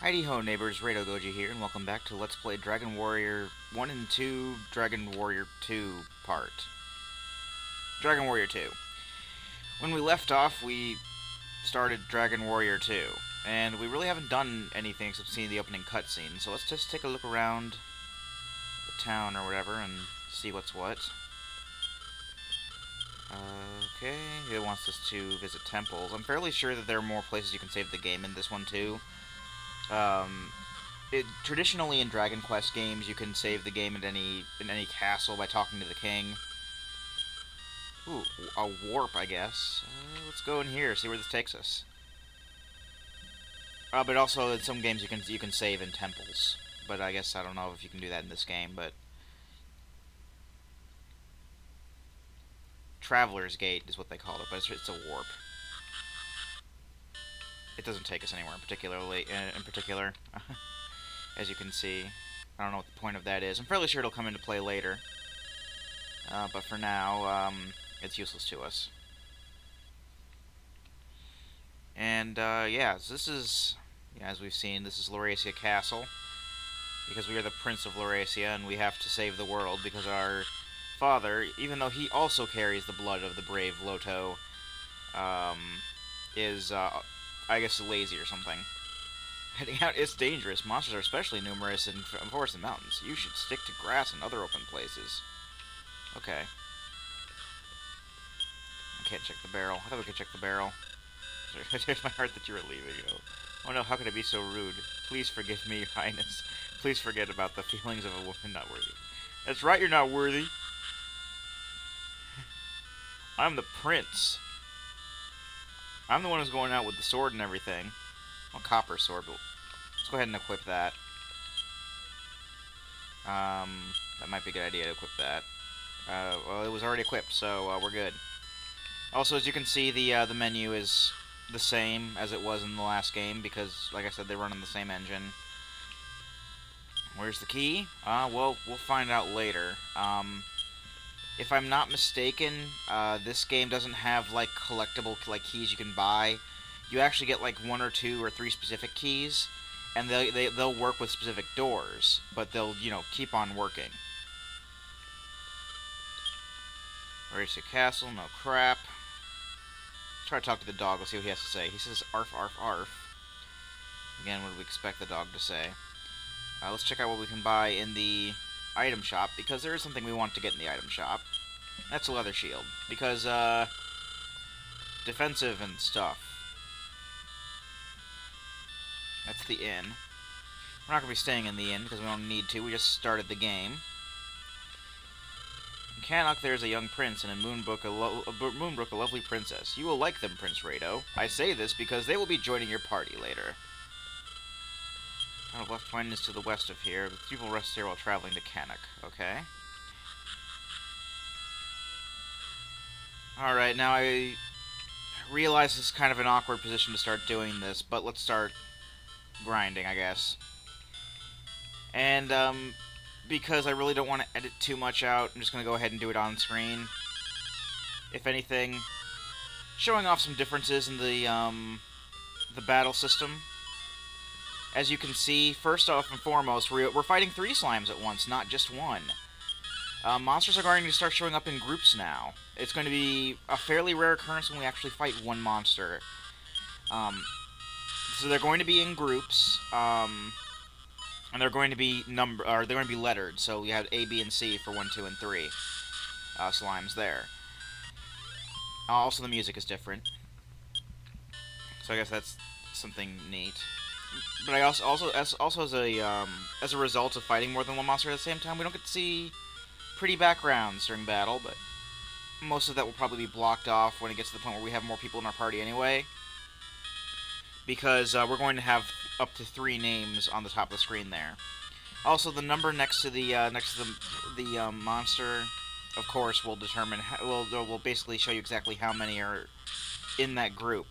Heidi ho neighbors, Rado Goji here, and welcome back to Let's Play Dragon Warrior 1 and 2, Dragon Warrior 2 part. Dragon Warrior 2. When we left off, we started Dragon Warrior 2, and we really haven't done anything except seeing the opening cutscene, so let's just take a look around the town or whatever and see what's what. Okay, it wants us to visit temples. I'm fairly sure that there are more places you can save the game in this one too. Um, Traditionally in Dragon Quest games, you can save the game in any castle by talking to the king. Ooh, a warp, I guess. Let's go in here, see where this takes us. But also in some games you can save in temples. But I guess I don't know if you can do that in this game. But Traveler's Gate is what they call it, but it's a warp. It doesn't take us anywhere in particular, as you can see. I don't know what the point of that is. I'm fairly sure it'll come into play later. But for now, it's useless to us. And, yeah, so this is, as we've seen, this is Lorasia Castle. Because we are the Prince of Lorasia, and we have to save the world, because our father, even though he also carries the blood of the brave Loto, is, I guess, lazy or something. Heading out is dangerous. Monsters are especially numerous in forests and mountains. You should stick to grass and other open places. Okay. I can't check the barrel. I thought we could check the barrel. There's my heart that you were leaving. Oh no, how could I be so rude? Please forgive me, Your Highness. Please forget about the feelings of a woman not worthy. That's right, you're not worthy. I'm the prince. I'm the one who's going out with the sword and everything. Well, copper sword, but let's go ahead and equip that. That might be a good idea to equip that. Well, it was already equipped, so we're good. Also, as you can see, the menu is the same as it was in the last game because, like I said, they run on the same engine. Where's the key? Well, we'll find out later. If I'm not mistaken, this game doesn't have like collectible keys you can buy. You actually get like 1 or 2 or 3 specific keys, and they'll work with specific doors, but they'll keep on working. Lorasia Castle, no crap. Let's try to talk to the dog. We'll see what he has to say. He says arf arf arf. Again, what do we expect the dog to say? Let's check out what we can buy in the item shop, because there is something we want to get in the item shop. That's a leather shield, because, defensive and stuff. That's the inn. We're not going to be staying in the inn, because we don't need to. We just started the game. In Cannock, there's a young prince, and in Moonbrook, a lovely princess. You will like them, Prince Rado. I say this because they will be joining your party later. Town of Left Point is to the west of here. The people rest here while traveling to Cannock. Okay. Alright, now I realize this is kind of an awkward position to start doing this, but let's start grinding, I guess. And, because I really don't want to edit too much out, I'm just going to go ahead and do it on screen. If anything, showing off some differences in the battle system. As you can see, first off and foremost, we're fighting 3 slimes at once, not just 1. Monsters are going to start showing up in groups now. It's going to be a fairly rare occurrence when we actually fight 1 monster. So they're going to be in groups, and they're going to be they're going to be lettered. So you have A, B, and C for 1, 2, and 3 slimes there. Also, the music is different, so I guess that's something neat. But I also as a result of fighting more than 1 monster at the same time, we don't get to see pretty backgrounds during battle, but most of that will probably be blocked off when it gets to the point where we have more people in our party anyway. Because we're going to have up to 3 names on the top of the screen there. Also, the number next to the monster, of course, will determine will basically show you exactly how many are in that group.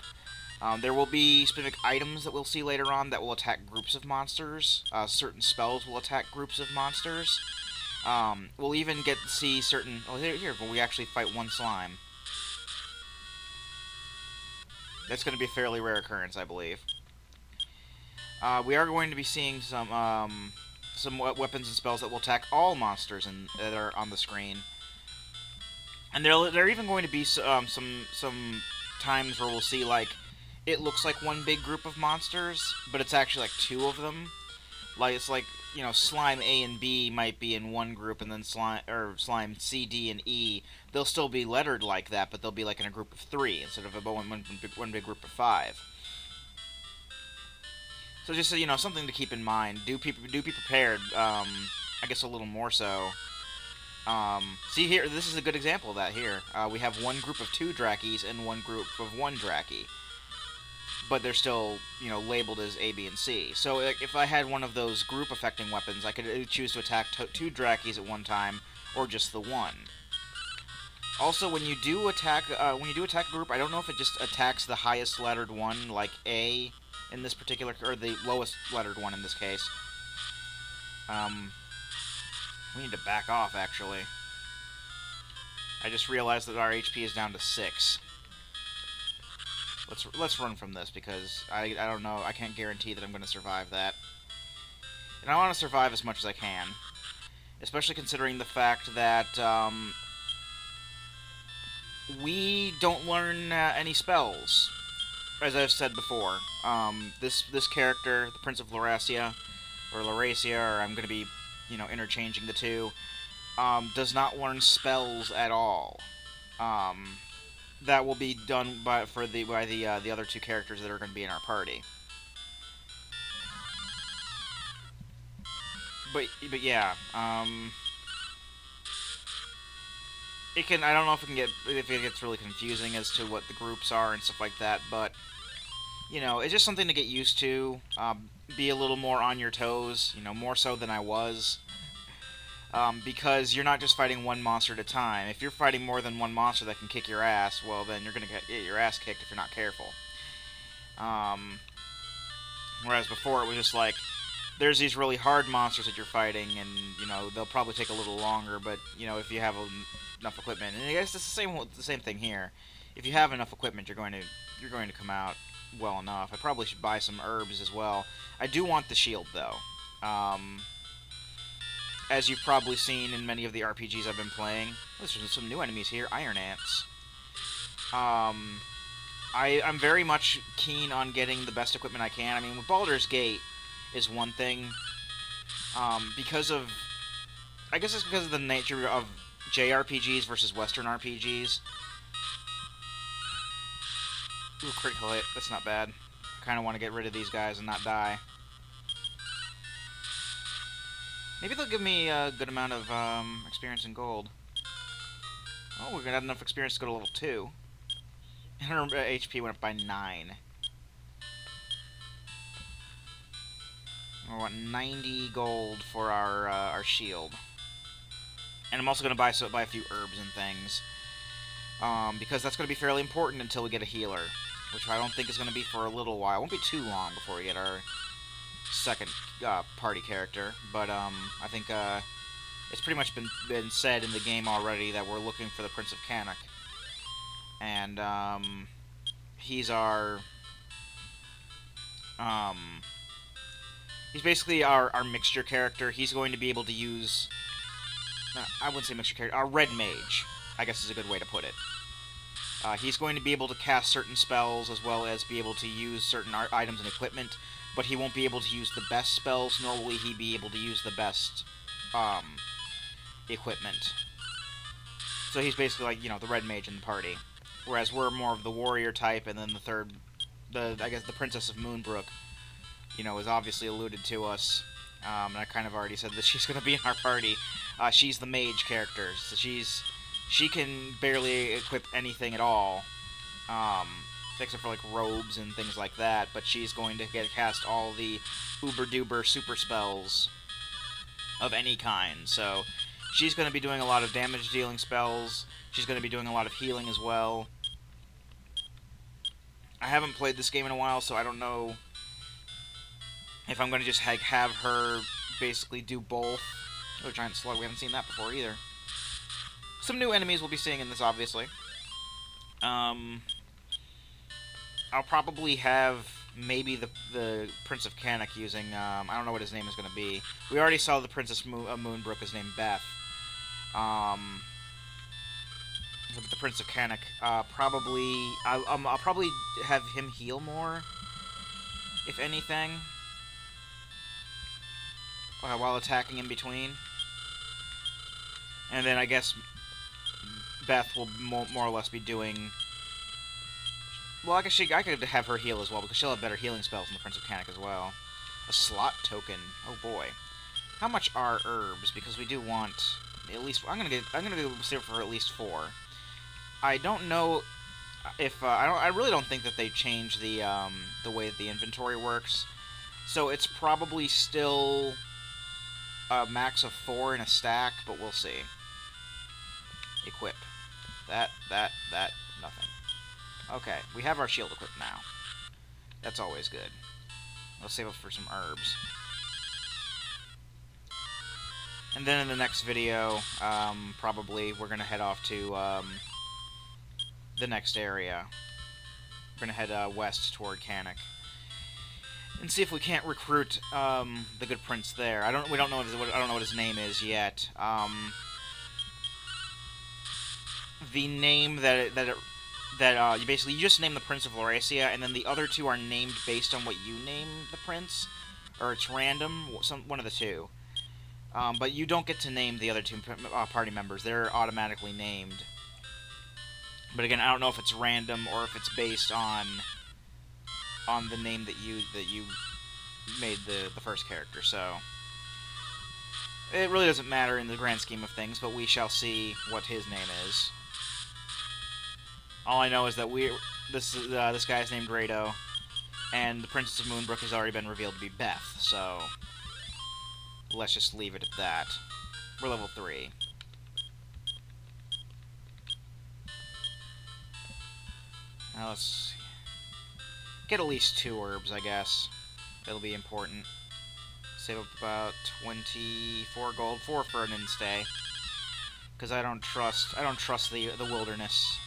There will be specific items that we'll see later on that will attack groups of monsters. Certain spells will attack groups of monsters. We'll even get to see certain... Oh, here, but we actually fight 1 slime. That's going to be a fairly rare occurrence, I believe. We are going to be seeing some weapons and spells that will attack all monsters that are on the screen. And there are even going to be some times where we'll see, like, it looks like one big group of monsters, but it's actually like two of them. Like, it's like, slime A and B might be in one group, and then slime C, D, and E. They'll still be lettered like that, but they'll be like in a group of three instead of one big group of five. So just something to keep in mind. Do be prepared. I guess a little more so. See here, this is a good example of that here. We have one group of two Drakis and one group of one Draki, but they're still, labeled as A, B, and C. So if I had one of those group affecting weapons, I could choose to attack two Drakis at one time, or just the one. Also, when you do attack a group, I don't know if it just attacks the highest lettered one, like A, in this particular, or the lowest lettered one in this case. We need to back off, actually. I just realized that our HP is down to 6. Let's run from this, because I don't know, I can't guarantee that I'm going to survive that. And I want to survive as much as I can. Especially considering the fact that, we don't learn any spells, as I've said before. This character, the Prince of Lorasia, or Lorasia, or I'm going to be, interchanging the two, does not learn spells at all. That will be done by the other two characters that are going to be in our party. But yeah, I don't know if it gets really confusing as to what the groups are and stuff like that, but it's just something to get used to. Be a little more on your toes, more so than I was. Because you're not just fighting one monster at a time. If you're fighting more than one monster that can kick your ass, well, then you're going to get your ass kicked if you're not careful. Whereas before, it was just like, there's these really hard monsters that you're fighting, and, they'll probably take a little longer, but, if you have enough equipment. And I guess it's the same thing here. If you have enough equipment, you're going to come out well enough. I probably should buy some herbs as well. I do want the shield, though. As you've probably seen in many of the RPGs I've been playing. There's some new enemies here, iron ants. I'm very much keen on getting the best equipment I can. I mean, with Baldur's Gate is one thing. I guess it's because of the nature of JRPGs versus Western RPGs. Ooh, critical hit. That's not bad. I kind of want to get rid of these guys and not die. Maybe they'll give me a good amount of experience in gold. Oh, we're going to have enough experience to go to level 2. And our HP went up by 9. We want 90 gold for our shield. And I'm also going to buy a few herbs and things. Because that's going to be fairly important until we get a healer. Which I don't think is going to be for a little while. It won't be too long before we get our second party character. But I think it's pretty much been said in the game already that we're looking for the Prince of Cannock. And he's our... he's basically our mixture character. He's going to be able to use... I wouldn't say mixture character. Our red mage, I guess is a good way to put it. He's going to be able to cast certain spells as well as be able to use certain items and equipment, but he won't be able to use the best spells, nor will he be able to use the best equipment. So he's basically like, the red mage in the party. Whereas we're more of the warrior type, and then I guess the Princess of Moonbrook, is obviously alluded to us. And I kind of already said that she's going to be in our party. She's the mage character, so she can barely equip anything at all, except for like robes and things like that. But she's going to cast all the uber-duber super spells of any kind. So she's going to be doing a lot of damage-dealing spells. She's going to be doing a lot of healing as well. I haven't played this game in a while, so I don't know if I'm going to just have her basically do both. Oh, giant slug. We haven't seen that before either. Some new enemies we'll be seeing in this, obviously. I'll probably have maybe the Prince of Cannock using, I don't know what his name is going to be. We already saw the Princess Moonbrook is named Beth. But the Prince of Cannock, probably, I'll probably have him heal more, if anything, while attacking in between. And then I guess Beth will more or less be doing... Well, I guess I could have her heal as well, because she'll have better healing spells than the Prince of Cannock as well. A slot token. Oh boy. How much are herbs? Because we do want at least... I'm gonna go save for at least 4. I don't know if... I really don't think that they changed the way that the inventory works. So it's probably still a max of 4 in a stack, but we'll see. Equip. That, nothing. Okay, we have our shield equipped now. That's always good. Let's save up for some herbs. And then in the next video, probably, we're going to head off to the next area. We're going to head west toward Cannock. And see if we can't recruit the good prince there. I don't know what his name is yet. The name you basically just name the Prince of Lorasia, and then the other 2 are named based on what you name the prince, or it's random, one of the 2. But you don't get to name the other 2 party members; they're automatically named. But again, I don't know if it's random or if it's based on the name that you made the first character. So it really doesn't matter in the grand scheme of things. But we shall see what his name is. All I know is that this guy's named Rado, and the Princess of Moonbrook has already been revealed to be Beth, so let's just leave it at that. We're level 3. Now let's get at least 2 herbs, I guess. It'll be important. Save up about 24 gold, 4 for an instay, because I don't trust the wilderness.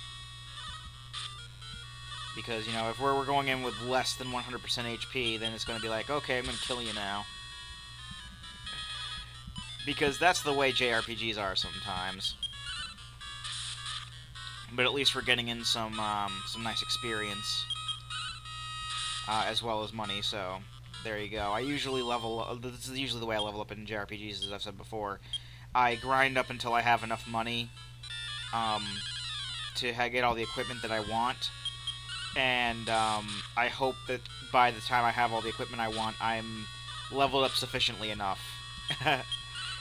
Because, you know, if we're going in with less than 100% HP, then it's going to be like, okay, I'm going to kill you now. Because that's the way JRPGs are sometimes. But at least we're getting in some nice experience, as well as money, so there you go. I usually this is usually the way I level up in JRPGs, as I've said before. I grind up until I have enough money to get all the equipment that I want. And I hope that by the time I have all the equipment I want, I'm leveled up sufficiently enough.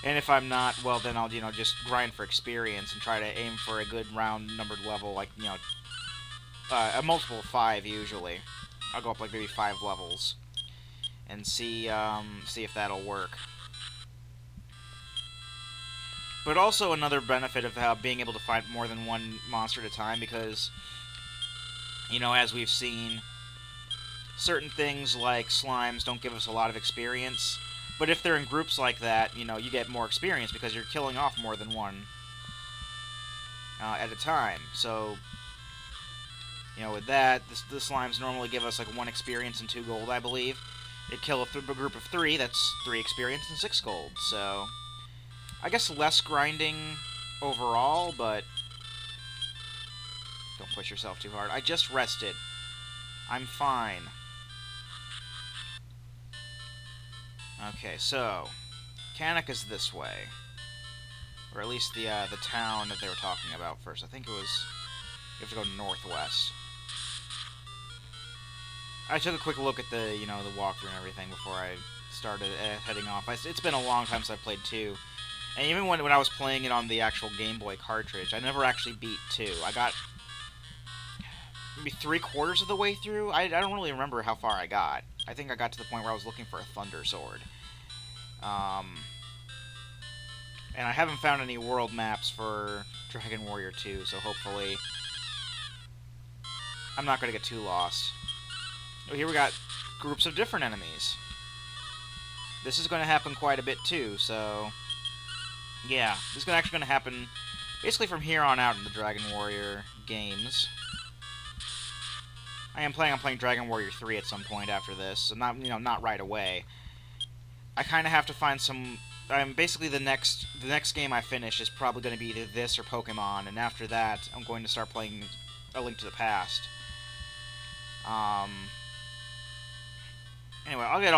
And if I'm not, well, then I'll, just grind for experience and try to aim for a good round-numbered level, like, a multiple of 5, usually. I'll go up, like, maybe 5 levels. And see if that'll work. But also another benefit of being able to fight more than one monster at a time, because... as we've seen, certain things like slimes don't give us a lot of experience, but if they're in groups like that, you get more experience because you're killing off more than one at a time. So, with that, the slimes normally give us like 1 experience and 2 gold, I believe. They kill a group of 3, that's 3 experience and 6 gold. So, I guess less grinding overall, but... Don't push yourself too hard. I just rested. I'm fine. Okay, so Cannock is this way, or at least the town that they were talking about first. I think it was. You have to go northwest. I took a quick look at the the walkthrough and everything before I started heading off. It's been a long time since I played 2, and even when I was playing it on the actual Game Boy cartridge, I never actually beat 2. I got maybe 3/4 of the way through. I don't really remember how far I got. I think I got to the point where I was looking for a Thunder Sword. And I haven't found any world maps for Dragon Warrior 2, so hopefully I'm not going to get too lost. Oh, here we got groups of different enemies. This is going to happen quite a bit too, so... Yeah, this is actually going to happen basically from here on out in the Dragon Warrior games. I am planning on playing Dragon Warrior 3 at some point after this, so not right away. I kind of have to find some. Basically the next game I finish is probably going to be either this or Pokemon, and after that I'm going to start playing A Link to the Past. Anyway, I'll get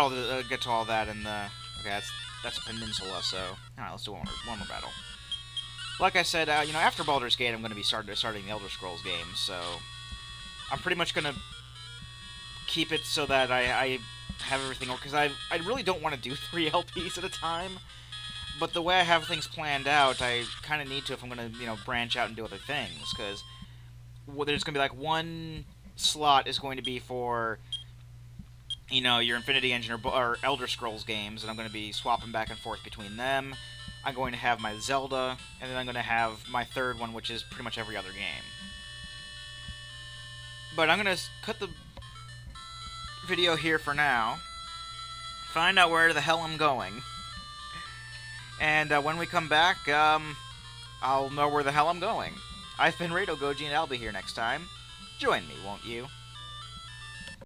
to all that in the. Okay, that's a peninsula, so all right, let's do one more battle. Like I said, after Baldur's Gate, I'm going to be starting the Elder Scrolls games, so I'm pretty much going to keep it so that I have everything, because I really don't want to do 3 LPs at a time, but the way I have things planned out, I kind of need to if I'm going to, branch out and do other things, because there's going to be, like, one slot is going to be for, your Infinity Engine or Elder Scrolls games, and I'm going to be swapping back and forth between them. I'm going to have my Zelda, and then I'm going to have my third one, which is pretty much every other game. But I'm going to cut the video here for now, find out where the hell I'm going, and when we come back, I'll know where the hell I'm going. I've been Rado Goji, and I'll be here next time. Join me, won't you?